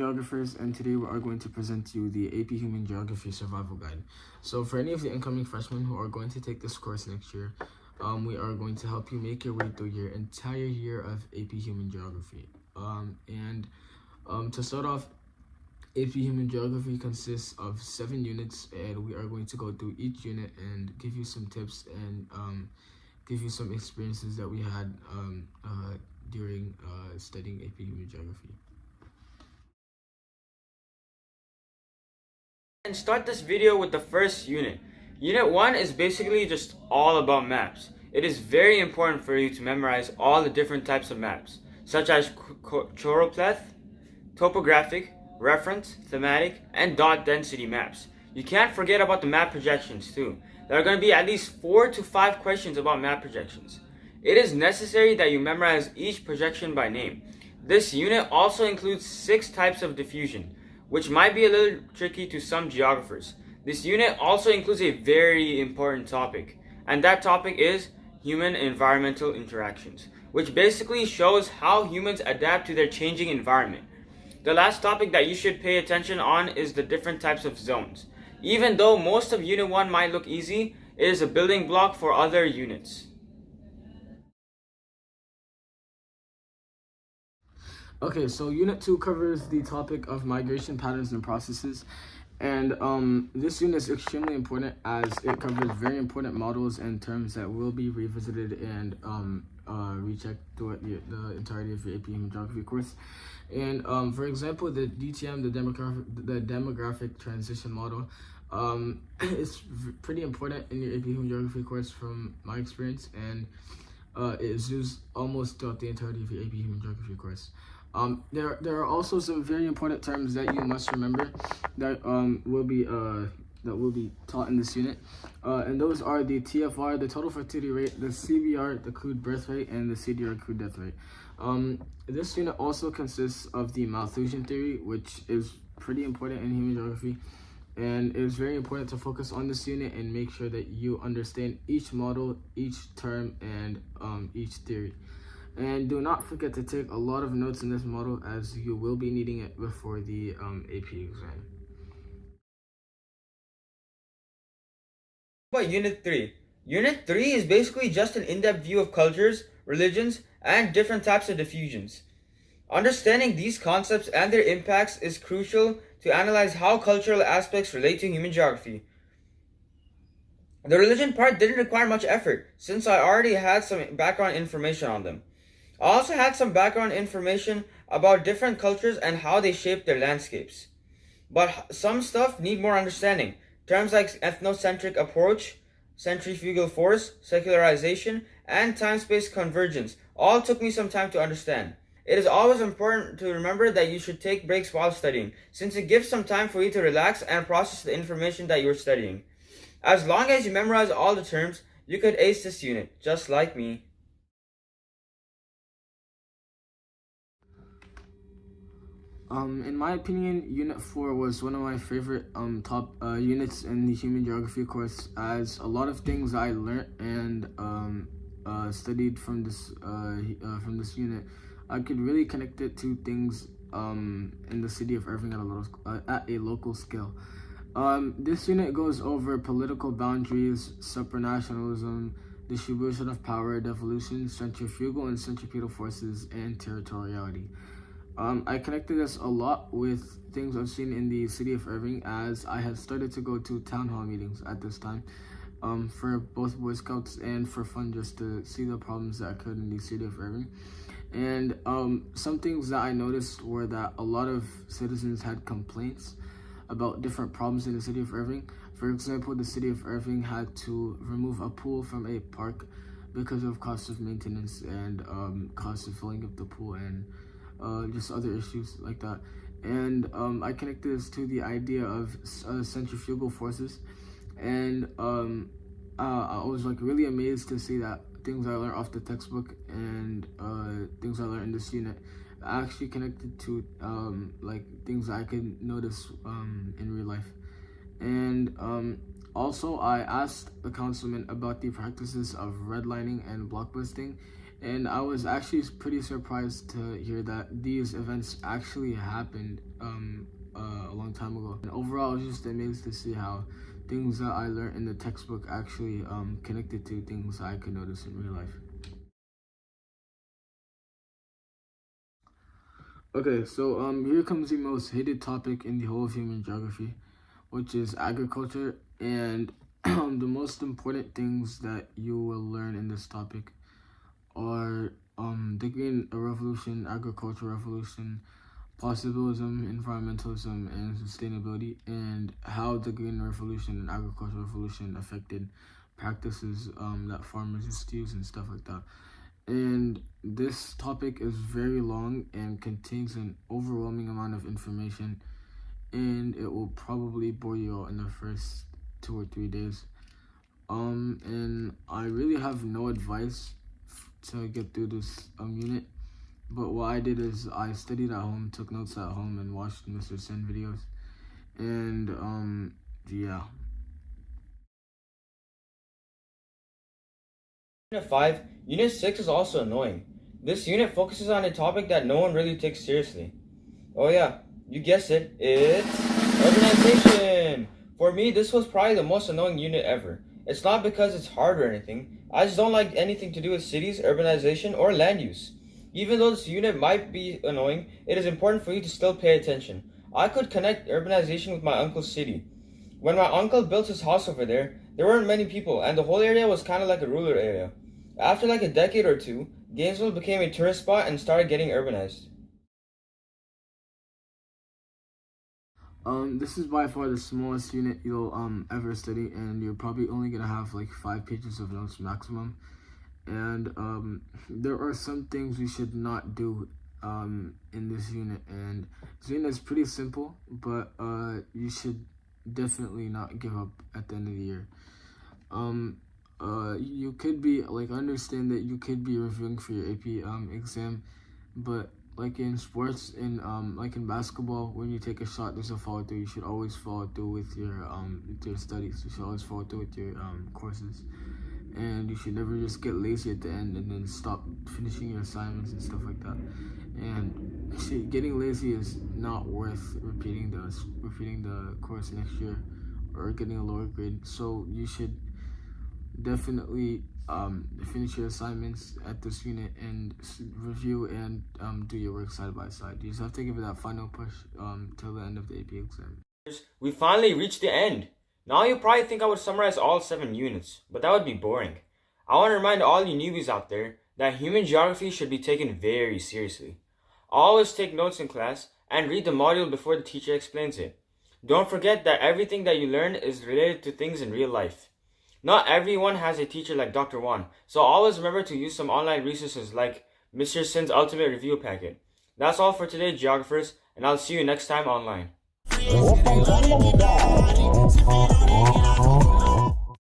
Geographers, and today we are going to present to you the AP Human Geography Survival Guide. So for any of the incoming freshmen who are going to take this course next year, we are going to help you make your way through your entire year of AP Human Geography. To start off, AP Human Geography consists of 7 units, and we are going to go through each unit and give you some tips and give you some experiences that we had during studying AP Human Geography. And start this video with the first unit. Unit 1 is basically just all about maps. It is very important for you to memorize all the different types of maps, such as choropleth, topographic, reference, thematic, and dot density maps. You can't forget about the map projections too. There are going to be at least 4 to 5 questions about map projections. It is necessary that you memorize each projection by name. This unit also includes 6 types of diffusion, which might be a little tricky to some geographers. This unit also includes a very important topic, and that topic is human-environmental interactions, which basically shows how humans adapt to their changing environment. The last topic that you should pay attention on is the different types of zones. Even though most of Unit 1 might look easy, it is a building block for other units. Okay, so Unit 2 covers the topic of migration patterns and processes. And this unit is extremely important as it covers very important models and terms that will be revisited and rechecked throughout the entirety of your AP Human Geography course. And for example, the DTM, the demographic transition model, is pretty important in your AP Human Geography course from my experience, and it is used almost throughout the entirety of your AP Human Geography course. There are also some very important terms that you must remember that will be taught in this unit, and those are the TFR, the total fertility rate, the CBR, the crude birth rate, and the CDR, crude death rate. This unit also consists of the Malthusian theory, which is pretty important in human geography, and it is very important to focus on this unit and make sure that you understand each model, each term, and each theory. And do not forget to take a lot of notes in this model, as you will be needing it before the AP exam. What about Unit 3? Unit 3 is basically just an in-depth view of cultures, religions, and different types of diffusions. Understanding these concepts and their impacts is crucial to analyze how cultural aspects relate to human geography. The religion part didn't require much effort, since I already had some background information on them. I also had some background information about different cultures and how they shape their landscapes. But some stuff need more understanding. Terms like ethnocentric approach, centrifugal force, secularization, and time-space convergence all took me some time to understand. It is always important to remember that you should take breaks while studying, since it gives some time for you to relax and process the information that you are studying. As long as you memorize all the terms, you could ace this unit, just like me. In my opinion, Unit 4 was one of my favorite top units in the Human Geography course, as a lot of things I learned and studied from this unit, I could really connect it to things in the city of Irving at a local scale. This unit goes over political boundaries, supranationalism, distribution of power, devolution, centrifugal and centripetal forces, and territoriality. I connected this a lot with things I've seen in the city of Irving, as I had started to go to town hall meetings at this time, for both Boy Scouts and for fun, just to see the problems that occurred in the city of Irving. And some things that I noticed were that a lot of citizens had complaints about different problems in the city of Irving. For example, the city of Irving had to remove a pool from a park because of cost of maintenance and cost of filling up the pool, and just other issues like that. And I connected this to the idea of centrifugal forces, and I was like really amazed to see that things I learned off the textbook and things I learned in this unit actually connected to like things I could notice in real life. And also I asked the councilman about the practices of redlining and blockbusting, And I was actually pretty surprised to hear that these events actually happened a long time ago. And overall, I was just amazed to see how things that I learned in the textbook actually connected to things I could notice in real life. Okay, so here comes the most hated topic in the whole of human geography, which is agriculture. And the most important things that you will learn in this topic are the Green Revolution, Agricultural Revolution, possibilism, environmentalism, and sustainability, and how the Green Revolution and Agricultural Revolution affected practices that farmers used to use and stuff like that. And this topic is very long and contains an overwhelming amount of information, and it will probably bore you out in the first 2 or 3 days. And I really have no advice to get through this unit, but what I did is I studied at home, took notes at home, and watched Mr. Sen videos, and yeah. Unit 5, Unit 6 is also annoying. This unit focuses on a topic that no one really takes seriously. Oh yeah, you guessed it, it's urbanization! For me, this was probably the most annoying unit ever. It's not because it's hard or anything, I just don't like anything to do with cities, urbanization, or land use. Even though this unit might be annoying, it is important for you to still pay attention. I could connect urbanization with my uncle's city. When my uncle built his house over there weren't many people, and the whole area was kind of like a rural area. After like a decade or two, Gainesville became a tourist spot and started getting urbanized. This is by far the smallest unit you'll ever study, and you're probably only gonna have like 5 pages of notes maximum. And there are some things you should not do in this unit, and this unit is pretty simple, but you should definitely not give up at the end of the year. You could be like, I understand that you could be reviewing for your AP exam, but like in sports, in like in basketball, when you take a shot, there's a follow through. You should always follow through with your studies. You should always follow through with your courses, and you should never just get lazy at the end and then stop finishing your assignments and stuff like that. And getting lazy is not worth repeating the course next year or getting a lower grade. So you should definitely finish your assignments at this unit and review and do your work side by side. You just have to give it that final push till the end of the AP exam. We finally reached the end. Now you probably think I would summarize all 7 units, but that would be boring. I want to remind all you newbies out there that human geography should be taken very seriously. Always take notes in class and read the module before the teacher explains it. Don't forget that everything that you learn is related to things in real life. Not everyone has a teacher like Dr. Wan, so always remember to use some online resources like Mr. Sin's Ultimate Review Packet. That's all for today, geographers, and I'll see you next time online.